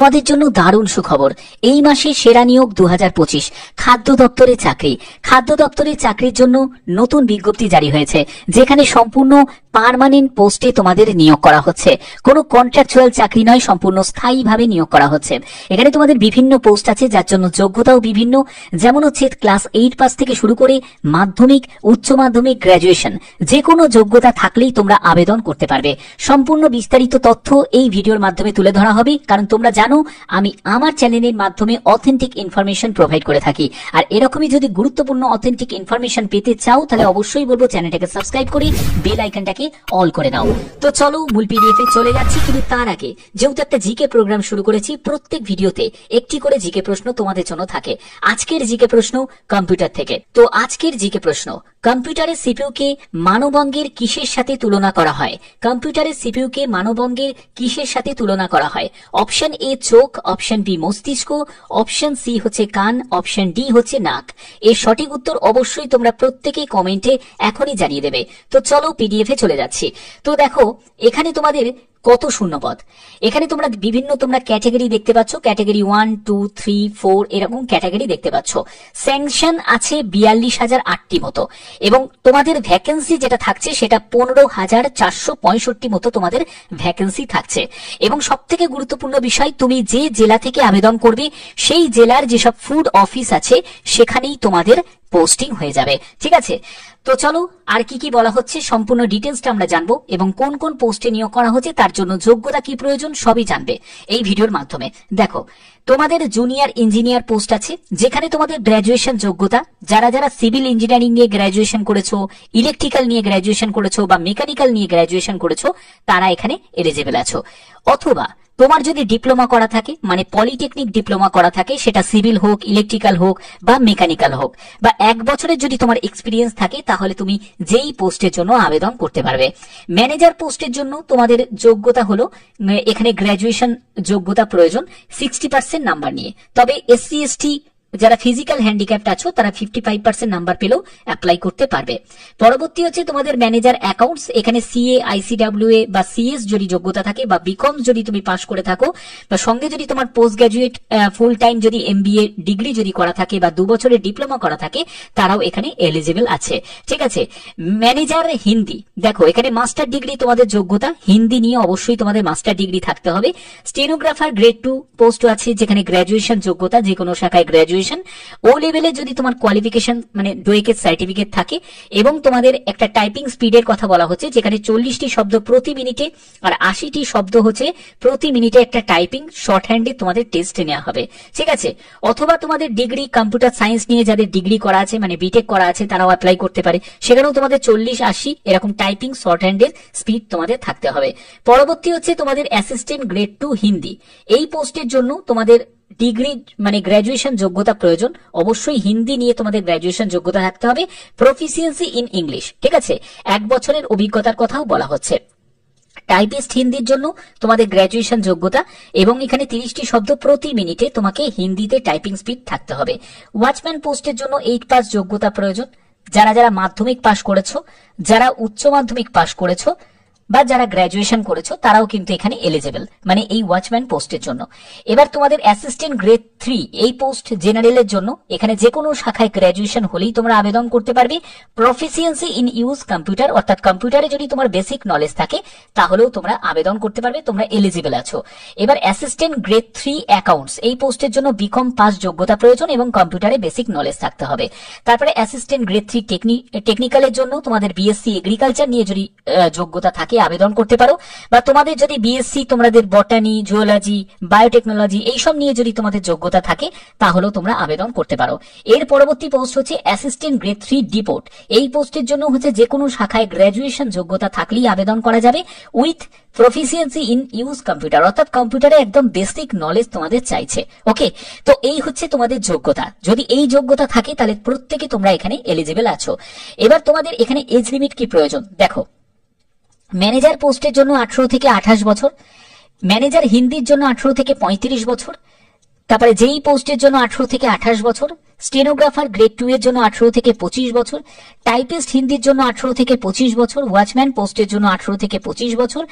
তোমাদের জন্য দারুণ সুখবর। এই মাসে সেরা নিয়োগ 2025 খাদ্য দপ্তরে চাকরি। খাদ্য দপ্তরের চাকরির জন্য নতুন বিজ্ঞপ্তি জারি হয়েছে, যেখানে সম্পূর্ণ পার্মানেন্ট পোস্টে তোমাদের নিয়োগ করা হচ্ছে। কোনো কন্ট্রাকচুয়াল চাকরি নয়, সম্পূর্ণ স্থায়ীভাবে নিয়োগ করা হচ্ছে। এখানে তোমাদের বিভিন্ন পোস্ট আছে, যার জন্য যোগ্যতাও বিভিন্ন, যেমন হচ্ছে ক্লাস 8 পাস থেকে শুরু করে মাধ্যমিক, উচ্চ মাধ্যমিক, গ্র্যাজুয়েশন, যে কোনো যোগ্যতা থাকলেই তোমরা আবেদন করতে পারবে। সম্পূর্ণ বিস্তারিত তথ্য এই ভিডিওর মাধ্যমে তুলে ধরা হবে, কারণ তোমরা জানো আমি আমার চ্যানেলের মাধ্যমে অথেন্টিক ইনফরমেশন প্রোভাইড করে থাকি। আর এরকমই যদি গুরুত্বপূর্ণ অথেন্টিক ইনফরমেশন পেতে চাও, তাহলে অবশ্যই বলবো চ্যানেলটাকে সাবস্ক্রাইব করে বেল আইকনটাকে অল করে নাও। তো চলো মূল পিডিএফ এ চলে যাচ্ছি, কিন্তু তার আগে যেহেতু একটা জিকে প্রোগ্রাম শুরু করেছি, প্রত্যেক ভিডিওতে একটি করে জিকে প্রশ্ন তোমাদের জন্য থাকে। আজকের জিকে প্রশ্ন কম্পিউটার থেকে। তো আজকের জিকে প্রশ্ন, কম্পিউটারের সিপিইউ কে মানবাঙ্গের কিসের সাথে তুলনা করা হয়? কম্পিউটারের সিপিইউ কে মানবাঙ্গের কিসের সাথে তুলনা করা হয়? অপশন এ চোখ, অপশন বি মস্তিষ্ক, অপশন সি হচ্ছে কান, অপশন ডি হচ্ছে নাক। এর সঠিক উত্তর অবশ্যই তোমরা প্রত্যেকেই কমেন্টে এখনই জানিয়ে দেবে। তো চলো পিডিএফ এ চলে যাচ্ছি। তো দেখো এখানে তোমাদের কত শূন্যপদ। এখানে তোমরা বিভিন্ন ক্যাটাগরি দেখতে পাচ্ছ, ক্যাটাগরি 1, 2, 3, 4 এরকম ক্যাটাগরি দেখতে পাচ্ছ। স্যাংশন আছে 42,008টি মতো, এবং তোমাদের ভ্যাকেন্সি যেটা থাকছে সেটা 15,465 মতো তোমাদের ভ্যাকেন্সি থাকছে। এবং সব থেকে গুরুত্বপূর্ণ বিষয়, তুমি যে জেলা থেকে আবেদন করবে সেই জেলার যেসব ফুড অফিস আছে সেখানেই তোমাদের পোস্টিং হয়ে যাবে। ঠিক আছে, তো চলো আর কি কি বলা হচ্ছে সম্পূর্ণ ডিটেলসটা আমরা জানবো, এবং কোন কোন পোস্টে নিয়োগ করা হচ্ছে, তার জন্য যোগ্যতা কি প্রয়োজন সবই জানবে এই ভিডিওর মাধ্যমে। দেখো তোমাদের জুনিয়র ইঞ্জিনিয়ার পোস্ট আছে, যেখানে তোমাদের গ্র্যাজুয়েশন যোগ্যতা, যারা যারা সিভিল ইঞ্জিনিয়ারিং নিয়ে গ্র্যাজুয়েশন করেছো, ইলেকট্রিক্যাল নিয়ে গ্র্যাজুয়েশন করেছো বা মেকানিক্যাল নিয়ে গ্র্যাজুয়েশন করেছো, তারা এখানে এলিজিবল আছো। অথবা তোমার যদি ডিপ্লোমা করা থাকে, মানে পলিটেকনিক ডিপ্লোমা করা থাকে, সেটা সিভিল হোক, ইলেকট্রিক্যাল হোক বা মেকানিক্যাল হোক, বা 1 বছরের যদি তোমার এক্সপিরিয়েন্স থাকে, তাহলে তুমি যেই পোস্টের জন্য আবেদন করতে পারবে। ম্যানেজার পোস্টের জন্য তোমাদের যোগ্যতা হলো, এখানে গ্র্যাজুয়েশন যোগ্যতা প্রয়োজন 60% নাম্বার নিয়ে। তবে SC ST যারা ফিজিক্যাল হ্যান্ডিক্যাপ্ট আছো তারা 55% নাম্বার পেলেও অ্যাপ্লাই করতে পারবে। পরবর্তী হচ্ছে তোমাদের ম্যানেজার অ্যাকাউন্টস, এখানে CA, ICWA বা CS যদি যোগ্যতা থাকে, বা বিকম যদি তুমি পাশ করে থাকো, বা সঙ্গে যদি তোমার পোস্ট গ্রাজুয়েট ফুল টাইম যদি MBA ডিগ্রি যদি করা থাকে, বা 2 বছরের ডিপ্লোমা করা থাকে, তারাও এখানে এলিজিবল আছে। ঠিক আছে, ম্যানেজার হিন্দি, দেখো এখানে মাস্টার ডিগ্রি তোমাদের যোগ্যতা, হিন্দি নিয়ে অবশ্যই তোমাদের মাস্টার ডিগ্রি থাকতে হবে। স্টেনোগ্রাফার গ্রেড 2 পোস্ট আছে, যেখানে গ্র্যাজুয়েশন যোগ্যতা, যে কোনো শাখায় গ্র্যাজুয়েশন। ও লেভেলে যদি তোমার কোয়ালিফিকেশন মানে ডোয়েকের সার্টিফিকেট থাকে, এবং তোমাদের একটা টাইপিং স্পিডের কথা বলা হচ্ছে, যেখানে 40টি শব্দ প্রতি মিনিটে আর 80টি শব্দ হচ্ছে প্রতি মিনিটে একটা টাইপিং শর্ট হ্যান্ডে তোমাদের টেস্ট নেওয়া হবে। ঠিক আছে, অথবা তোমাদের ডিগ্রি কম্পিউটার সায়েন্স নিয়ে যাদের ডিগ্রি করা আছে, মানে বিটেক করা আছে, তারাও অ্যাপ্লাই করতে পারে। সেখানেও তোমাদের 40-80 এরকম টাইপিং শর্ট হ্যান্ডের স্পিড তোমাদের থাকতে হবে। পরবর্তী হচ্ছে তোমাদের অ্যাসিস্ট্যান্ট গ্রেড 2 হিন্দি। এই পোস্টের জন্য তোমাদের ডিগ্রি মানে গ্র্যাজুয়েশন যোগ্যতা প্রয়োজন, অবশ্যই হিন্দি নিয়ে তোমাদের গ্র্যাজুয়েশন যোগ্যতা থাকতে হবে। প্রফিসিয়েন্সি ইন ইংলিশ, ঠিক আছে, 1 বছরের অভিজ্ঞতার কথাও বলা হচ্ছে। টাইপিস্ট হিন্দির জন্য তোমাদের গ্র্যাজুয়েশন যোগ্যতা, এবং এখানে 30টি শব্দ প্রতি মিনিটে তোমাকে হিন্দিতে টাইপিং স্পিড থাকতে হবে। ওয়াচম্যান পোস্টের জন্য 8 পাস যোগ্যতা প্রয়োজন। যারা যারা মাধ্যমিক পাশ করেছো, যারা উচ্চ মাধ্যমিক পাশ করেছো, বা যারা গ্র্যাজুয়েশন করেছো, তারাও কিন্তু এখানে এলিজিবল, মানে এই ওয়াচম্যান পোস্টের জন্য। এবার তোমাদের অ্যাসিস্ট্যান্ট গ্রেড 3 এই পোস্ট জেনারেলের জন্য, এখানে যে কোনো শাখায় গ্র্যাজুয়েশন হলেই তোমরা আবেদন করতে পারবে। প্রফিসিয়েন্সি ইন ইউজ কম্পিউটার, অর্থাৎ কম্পিউটারে যদি তোমার বেসিক নলেজ থাকে, তাহলেও তোমরা আবেদন করতে পারবে, তোমরা এলিজিবল আছো। এবার অ্যাসিস্ট্যান্ট গ্রেড 3 অ্যাকাউন্টস, এই পোস্টের জন্য বিকম পাস যোগ্যতা প্রয়োজন এবং কম্পিউটারে বেসিক নলেজ থাকতে হবে। তারপরে অ্যাসিস্ট্যান্ট গ্রেড 3 টেকনিক্যালের জন্য তোমাদের BSc এগ্রিকালচার নিয়ে যদি যোগ্যতা থাকে, আবেদন করতে পারো। বা তোমাদের যদি BSc তোমাদের বটানি, জুওলজি, বায়োটেকনোলজি এইসব নিয়ে যদি তোমাদের যোগ্যতা থাকে, তাহলেও তোমরা আবেদন করতে পারো। এর পরবর্তী পোস্ট হচ্ছে অ্যাসিস্ট্যান্ট গ্রেড 3 ডিপোর্ট। এই পোস্টের জন্য হচ্ছে যে কোনো শাখায় গ্র্যাজুয়েশন যোগ্যতা থাকলেই আবেদন করা যাবে, with proficiency in use computer, অর্থাৎ কম্পিউটারে একদম বেসিক নলেজ তোমাদের চাইছে। ওকে, তো এই হচ্ছে তোমাদের যোগ্যতা। যদি এই যোগ্যতা থাকে, তাহলে প্রত্যেকে তোমরা এখানে এলিজিবল আছো। এবার তোমাদের এখানে এজ লিমিট কি প্রয়োজন, দেখো ম্যানেজার পোস্টের জন্য 18 থেকে 28 বছর, ম্যানেজার হিন্দির জন্য 18 থেকে 35 বছর, তারপরে যেই পোস্টের জন্য 18 থেকে 28 বছর, স্টেনোগ্রাফার গ্রেড 2 এর জন্য 18 থেকে 25 বছর, টাইপিস্ট হিন্দির জন্য 18 থেকে 25 বছর, ওয়াচম্যান পোস্টের জন্য 18 থেকে 25 বছর,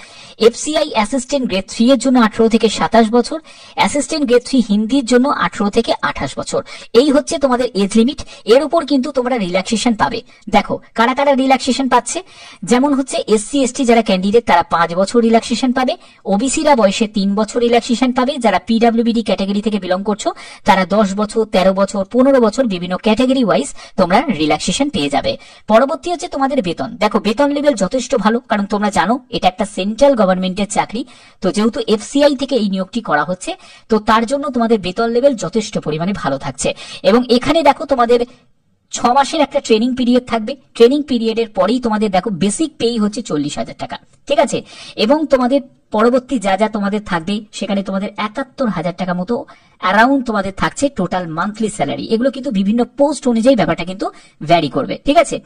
এফসিআই অ্যাসিস্ট্যান্ট গ্রেড 3 এর জন্য 18 থেকে 27 বছর, অ্যাসিস্ট্যান্ট গ্রেড 3 হিন্দির জন্য 18 থেকে 28 বছর। এই হচ্ছে তোমাদের এজ লিমিট। এর উপর কিন্তু তোমরা রিল্যাক্সেশন পাবে। দেখো কারা কারা রিল্যাক্সেশন পাচ্ছে, যেমন হচ্ছে এসসি এসটি যারা ক্যান্ডিডেট তারা 5 বছর রিল্যাক্সেশন পাবে, ওবিসিরা বয়সে 3 বছর রিল্যাক্সেশন পাবে, যারা পিডব্লিউবিডি ক্যাটাগরি থেকে বিলং করছো তারা 10 বছর, 13 বছর, 15 বছর বিভিন্ন ক্যাটাগরি ওয়াইজ তোমরা রিল্যাক্সেশন পেয়ে যাবে। পরবর্তী হচ্ছে তোমাদের বেতন। দেখো বেতন লেভেল যথেষ্ট ভালো, কারণ তোমরা জানো এটা একটা সেন্ট্রাল গভর্নমেন্টের চাকরি। তো যেহেতু এফসিআই থেকে এই নিয়োগটি করা হচ্ছে, তো তার জন্য তোমাদের বেতন লেভেল যথেষ্ট পরিমাণে ভালো থাকছে। এবং এখানে দেখো তোমাদের 6 মাসের একটা ট্রেনিং পিরিয়ড থাকবে। ট্রেনিং পিরিয়ডের পরেই তোমাদের দেখো বেসিক পেই হচ্ছে 40,000 টাকা, ঠিক আছে। এবং তোমাদের পরবর্তী যা যা তোমাদের থাকবে সেখানে তোমাদের 71,000 টাকা মতো অ্যারাউন্ড তোমাদের থাকছে টোটাল মান্থলি স্যালারি। এগুলো কিন্তু বিভিন্ন পোস্ট অনুযায়ী ব্যাপারটা কিন্তু ভ্যারি করবে, ঠিক আছে।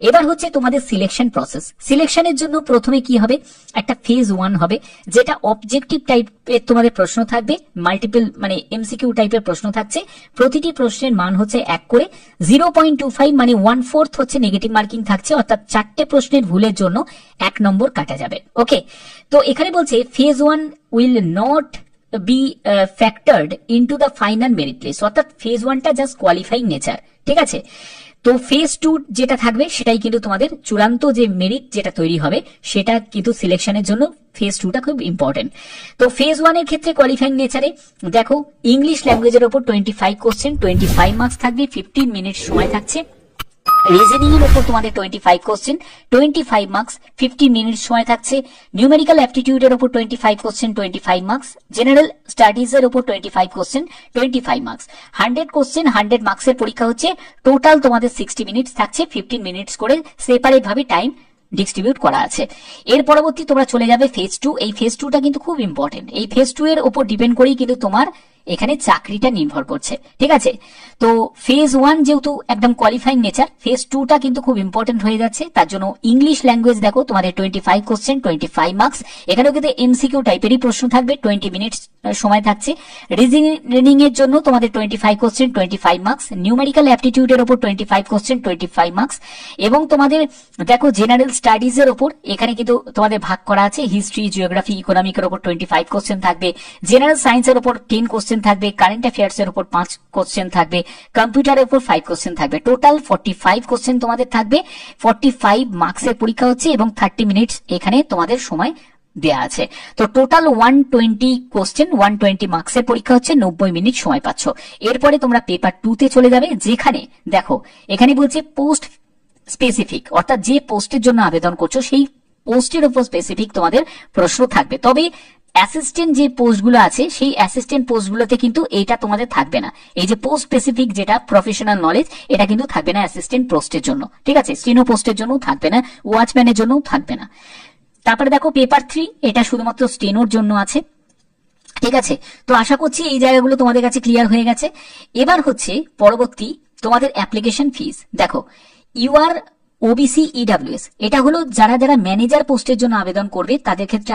এবার হচ্ছে তোমাদের সিলেকশন প্রসেস। সিলেকশনের জন্য প্রথমে কি হবে, একটা ফেজ 1 হবে, যেটা অবজেক্টিভ টাইপের তোমাদের প্রশ্ন থাকবে, মাল্টিপল মানে এমসিকিউ টাইপের প্রশ্ন থাকছে। প্রতিটি প্রশ্নের মান হচ্ছে 1 করে, 0.25 মানে 1/4 হচ্ছে নেগেটিভ মার্কিং থাকছে, অর্থাৎ 4টে প্রশ্নের ভুলের জন্য 1 নম্বর কাটা যাবে। ওকে, তো এখানে বলছে phase 1 will not be factored into the final merit list, অর্থাৎ ফেজ 1টা জাস্ট কোয়ালিফাইং নেচার, ঠিক আছে। তো ফেজ 2 যেটা থাকবে সেটাই কিন্তু তোমাদের চূড়ান্ত যে মেরিট যেটা তৈরি হবে সেটা কিন্তু সিলেকশনের জন্য ফেজ 2টা খুব ইম্পর্টেন্ট। তো ফেজ 1 এর ক্ষেত্রে কোয়ালিফাইং নেচারে দেখো ইংলিশ ল্যাঙ্গুয়েজের উপর 25 কোশ্চেন, 25 মার্কস থাকবে, 15 মিনিট সময় থাকছে। রিজনিং এর উপর তোমাদের 25 কোশ্চেন, 25 মার্কস, 50 মিনিট সময় থাকছে। নিউমেরিক্যাল অ্যাপটিটিউডের উপর 25 কোশ্চেন, 25 মার্কস। জেনারেল স্টাডিজ এর উপর 25 কোশ্চেন, 25 মার্কস। 100 কোশ্চেন, 100 মার্কসের পরীক্ষা হচ্ছে। টোটাল তোমাদের 60 মিনিটস থাকছে, 15 মিনিটস করে সেপারেট ভাবে টাইম ডিস্ট্রিবিউট করা আছে। এর পরবর্তী তোমরা চলে যাবে ফেজ 2। এই ফেজ 2টা কিন্তু খুব ইম্পর্টেন্ট। এই ফেজ 2 এর উপর ডিপেন্ড করেই কিন্তু তোমার এখানে চাকরিটা নির্ভর করছে, ঠিক আছে। তো ফেজ 1 যেহেতু একদম কোয়ালিফাইং নেচার, ফেজ 2টা কিন্তু খুব ইম্পর্টেন্ট হয়ে যাচ্ছে। তার জন্য ইংলিশ ল্যাঙ্গুয়েজ দেখো তোমাদের 25 কোশ্চেন, 25 মার্কস। এখানেও কিন্তু এমসিকিউ টাইপেরই প্রশ্ন থাকবে, 20 মিনিটস সময় থাকছে। রিজনিং এর জন্য তোমাদের 25 কোশ্চেন, 25 মার্কস। নিউমেরিক্যাল অ্যাপটিটিউডের উপর 25 কোশ্চেন, 25 মার্কস। এবং তোমাদের দেখো জেনারেল স্টাডিজ এর উপর এখানে কিন্তু তোমাদের ভাগ করা আছে, হিস্ট্রি, জিওগ্রাফি, ইকোনমিকের উপর 25 কোশ্চেন থাকবে, জেনারেল সায়েন্সের উপর 10 কোশ্চেন থাকবে, কারেন্ট অ্যাফেয়ার্স এর উপর 5 কোশ্চেন থাকবে, কম্পিউটারের উপর 5 কোশ্চেন থাকবে। টোটাল 45 কোশ্চেন তোমাদের থাকবে। 45 মার্কসের পরীক্ষা হচ্ছে এবং 30 মিনিটস এখানে তোমাদের সময় দেয়া আছে। তো টোটাল 120 কোশ্চেন, 120 মার্কসের পরীক্ষা হচ্ছে, 90 মিনিট সময় পাচ্ছ। এরপরে তোমরা পেপার 2 তে চলে যাবে, যেখানে দেখো এখানে বলছে পোস্ট স্পেসিফিক, অর্থাৎ যে পোস্টের জন্য আবেদন করছো সেই পোস্টের উপর স্পেসিফিক তোমাদের প্রশ্ন থাকবে। তবে অ্যাসিস্ট্যান্ট যে পোস্টগুলো আছে সেই অ্যাসিস্ট্যান্ট পোস্টগুলোতে কিন্তু এটা তোমাদের থাকবে না। এই যে পোস্ট স্পেসিফিক যেটা প্রফেশনাল নলেজ, এটা কিন্তু থাকবে না অ্যাসিস্ট্যান্ট পোস্টের জন্য, ঠিক আছে। স্টেনো পোস্টের জন্য থাকবে না, ওয়াচম্যানের জন্য থাকবে না। তারপরে দেখো পেপার 3, এটা শুধুমাত্র স্টেনোর জন্য আছে, ঠিক আছে। তো আশা করছি এই জায়গাগুলো তোমাদের কাছে ক্লিয়ার হয়ে গেছে। এবার হচ্ছে পরবর্তী তোমাদের অ্যাপ্লিকেশন ফিস। দেখো ইউআর ওবিসি ইডব্লিউএস, এটা হলো যারা যারা ম্যানেজার পোস্টের জন্য আবেদন করবে তাদের ক্ষেত্রে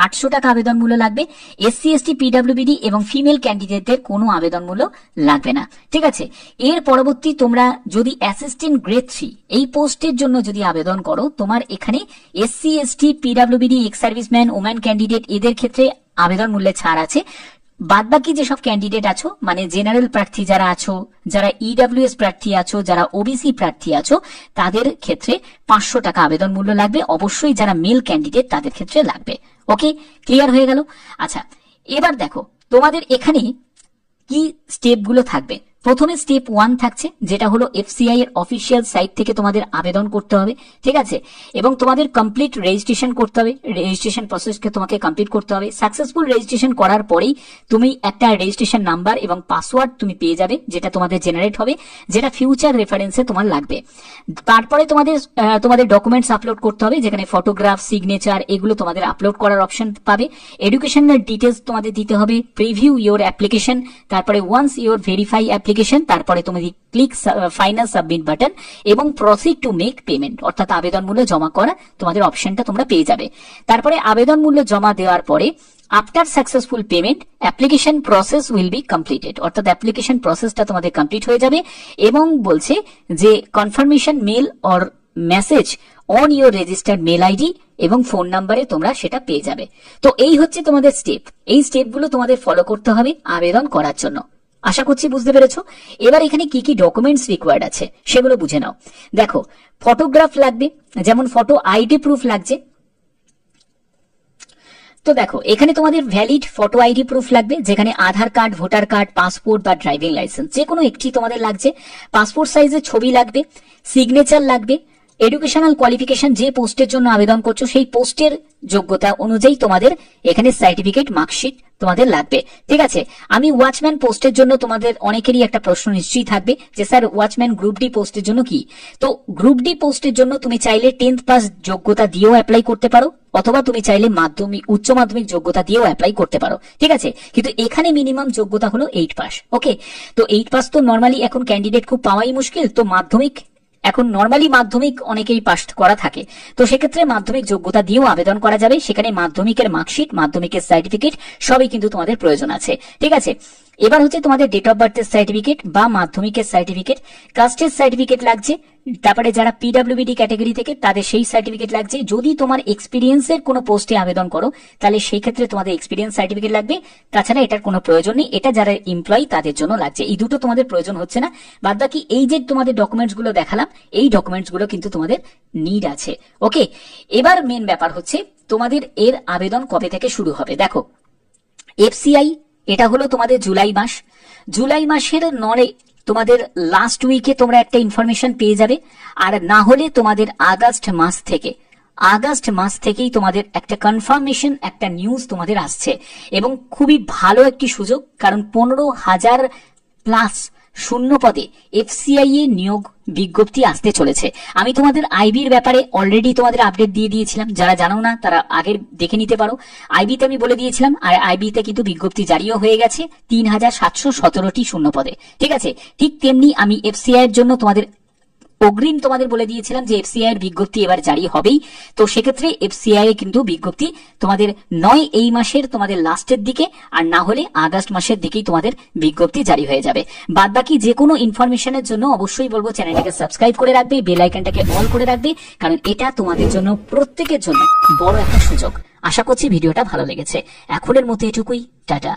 800 টাকা আবেদন মূল্য লাগবে। এসসি এসটি পিডব্লিউবিডি এবং ফিমেল ক্যান্ডিডেটদের কোনো আবেদন মূল্য লাগবে না, ঠিক আছে। এর পরবর্তী তোমরা যদি অ্যাসিস্ট্যান্ট গ্রেড 3 এই পোস্টের জন্য যদি আবেদন করো, তোমার এখানে SC ST PWBD, ex serviceman, woman candidate এদের ক্ষেত্রে আবেদন মূল্যে ছাড় আছে। বাদবাকি যেসব ক্যান্ডিডেট আছো, মানে জেনারেল প্রার্থী যারা আছো, যারা ইডব্লিউএস প্রার্থী আছো, যারা ওবিসি প্রার্থী আছো, তাদের ক্ষেত্রে 500 টাকা আবেদন মূল্য লাগবে। অবশ্যই যারা মেল ক্যান্ডিডেট তাদের ক্ষেত্রে লাগবে। ওকে, ক্লিয়ার হয়ে গেল। আচ্ছা, এবার দেখো তোমাদের এখানে কি স্টেপগুলো থাকবে। প্রথমে স্টেপ 1 থাকছে, যেটা হলো এফসিআই এর অফিসিয়াল সাইট থেকে তোমাদের আবেদন করতে হবে, ঠিক আছে। এবং তোমাদের কমপ্লিট রেজিস্ট্রেশন করতে হবে, রেজিস্ট্রেশন প্রসেসকে তোমাকে কমপ্লিট করতে হবে। সাকসেসফুল রেজিস্ট্রেশন করার পরেই তুমি একটা রেজিস্ট্রেশন নাম্বার এবং পাসওয়ার্ড তুমি পেয়ে যাবে, যেটা তোমাদের জেনারেট হবে, যেটা ফিউচার রেফারেন্সে তোমার লাগবে। তারপরে তোমাদের ডকুমেন্টস আপলোড করতে হবে, যেখানে ফটোগ্রাফ, সিগনেচার এগুলো তোমাদের আপলোড করার অপশন পাবে। এডুকেশনাল ডিটেলস তোমাদের দিতে হবে, প্রিভিউ ইওর অ্যাপ্লিকেশন। তারপরে once your verify application application, তারপরে তুমি ক্লিক ফাইনাল সাবমিট বাটন এবং প্রসিড টু মেক পেমেন্ট, অর্থাৎ আবেদন মূল্য জমা করা তোমাদের অপশনটা তোমরা পেয়ে যাবে। তারপরে আবেদন মূল্য জমা দেওয়ার পরে after successful payment application process will be completed, অর্থাৎ অ্যাপ্লিকেশন প্রসেসটা তোমাদের কমপ্লিট হয়ে যাবে এবং বলছে যে confirmation mail or message on your registered mail ID এবং ফোন নাম্বারে তোমরা সেটা পেয়ে যাবে। তো এই হচ্ছে তোমাদের স্টেপ। এই স্টেপগুলো তোমাদের ফলো করতে হবে আবেদন করার জন্য। আশা করছি বুঝতে পেরেছো। এবার এখানে কি কি ডকুমেন্টস রিকোয়ার্ড আছে সেগুলো বুঝে নাও। দেখো, ফটোগ্রাফ লাগবে, যেমন ফটো আইডি প্রুফ লাগছে। তো দেখো, এখানে তোমাদের ভ্যালিড ফটো আইডি প্রুফ লাগবে, যেখানে আধার কার্ড, ভোটার কার্ড, পাসপোর্ট বা ড্রাইভিং লাইসেন্স যে কোনো একটি তোমাদের লাগছে। পাসপোর্ট সাইজের ছবি লাগবে, সিগনেচার লাগবে, এডুকেশনাল কোয়ালিফিকেশন, যে পোস্টের জন্য আবেদন করছো সেই পোস্টের যোগ্যতা অনুযায়ী তোমাদের এখানে সার্টিফিকেট, মার্কশিট তোমাদের লাগবে। ঠিক আছে, আমি ওয়াচম্যান পোস্টের জন্য তোমাদের অনেকেরই একটা প্রশ্ন নিশ্চয়ই থাকবে যে স্যার ওয়াচম্যান গ্রুপ ডি পোস্টের জন্য কি। তো গ্রুপ ডি পোস্টের জন্য তুমি চাইলে 10th পাস যোগ্যতা দিয়েও অ্যাপ্লাই করতে পারো, অথবা তুমি চাইলে মাধ্যমিক, উচ্চ মাধ্যমিক যোগ্যতা দিয়েও অ্যাপ্লাই করতে পারো। ঠিক আছে, কিন্তু এখানে মিনিমাম যোগ্যতা হলো 8 পাস। ওকে, তো 8 পাস তো নর্মালি এখন ক্যান্ডিডেট খুব পাওয়াই মুশকিল। তো মাধ্যমিক, এখন নর্মালি মাধ্যমিক অনেকেই পাস করা থাকে, তো সেক্ষেত্রে মাধ্যমিক যোগ্যতা দিয়েও আবেদন করা যাবে। সেখানে মাধ্যমিকের মার্কশিট, মাধ্যমিকের সার্টিফিকেট সবই কিন্তু তোমাদের প্রয়োজন আছে। ঠিক আছে, এবার হচ্ছে তোমাদের ডেট অফ বার্থের সার্টিফিকেট বা মাধ্যমিকের সার্টিফিকেট, কাস্টের সার্টিফিকেট লাগছে, তারপরে যারা পিডব্লিউডি ক্যাটাগরি থেকে তাদের সেই সার্টিফিকেট লাগছে। যদি তোমার এক্সপিরিয়েন্সের কোনো পোস্টে আবেদন করো তাহলে সেই ক্ষেত্রে তোমাদের এক্সপিরিয়েন্স সার্টিফিকেট লাগবে। তাছাড়া এটার কোনো প্রয়োজন নেই, এটা যারা এমপ্লয়ি তাদের জন্য লাগছে। এই দুটো তোমাদের প্রয়োজন হচ্ছে না, বাদ বাকি এই যে তোমাদের ডকুমেন্টস গুলো দেখালাম, এই ডকুমেন্টস গুলো কিন্তু তোমাদের নিড আছে। ওকে, এবার মেন ব্যাপার হচ্ছে তোমাদের এর আবেদন কবে থেকে শুরু হবে। দেখো, এফসিআই এটা হলো তোমাদের জুলাই মাস, জুলাই মাসের নরে তোমাদের লাস্ট উইকে তোমরা একটা ইনফরমেশন পেয়ে যাবে, আর না হলে তোমাদের আগস্ট মাস থেকেই তোমাদের একটা কনফার্মেশন, একটা নিউজ তোমাদের আসছে। এবং খুবই ভালো একটি সুযোগ, কারণ 15,000 প্লাস শূন্য পদে এফসিআই এ নিয়োগ বিজ্ঞপ্তি আসতে চলেছে। আমি তোমাদের আইবির ব্যাপারে অলরেডি তোমাদের আপডেট দিয়ে দিয়েছিলাম, যারা জানো না তারা আগের দেখে নিতে পারো। আইবিতে আমি বলে দিয়েছিলাম, আর আইবিতে কিন্তু বিজ্ঞপ্তি জারিও হয়ে গেছে 3,717টি শূন্য পদে। ঠিক আছে, ঠিক তেমনি আমি এফসিআই এর জন্য তোমাদের অগ্রিম তোমাদের বলে দিয়েছিলাম যে এফসিআই এর বিজ্ঞপ্তি এবার জারি হবেই। তো সেক্ষেত্রে এফসিআই এ কিন্তু বিজ্ঞপ্তি তোমাদের নয় এই মাসের তোমাদের লাস্টের দিকে, আর না হলে আগস্ট মাসের দিকেই তোমাদের বিজ্ঞপ্তি জারি হয়ে যাবে। বাদ বাকি যে কোনো ইনফরমেশনের জন্য অবশ্যই বলবো চ্যানেলটাকে সাবস্ক্রাইব করে রাখবে, বেল আইকনটাকে অল করে রাখবে, কারণ এটা তোমাদের জন্য, প্রত্যেকের জন্য বড় একটা সুযোগ। আশা করছি ভিডিওটা ভালো লেগেছে। এখনের মতো এটুকুই, টাটা।